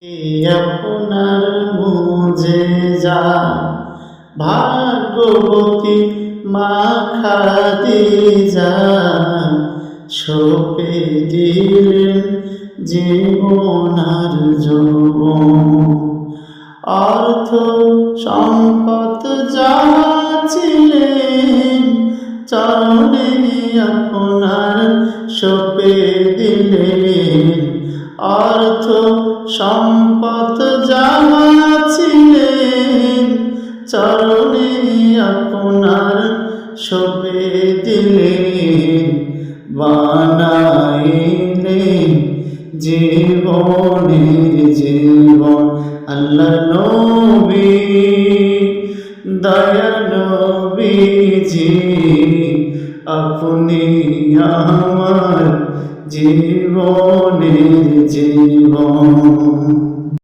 আপনার মুজেজা ভাগ্যবতী মা খাদিজা সঁপে দিলেন জীবন আর যৌবন। অর্থ সম্পদ যাহা ছিলেন চরণে আপনার সঁপে দিলেন। অর্থ সম্পদ যাহা ছিলেন চরণে আপনার সঁপে দিলেন। বানাইলেন জীবনের জীবন। আল্লাহ নবী দয়ার নবীজি আপনি আমার জীবনের জীবন।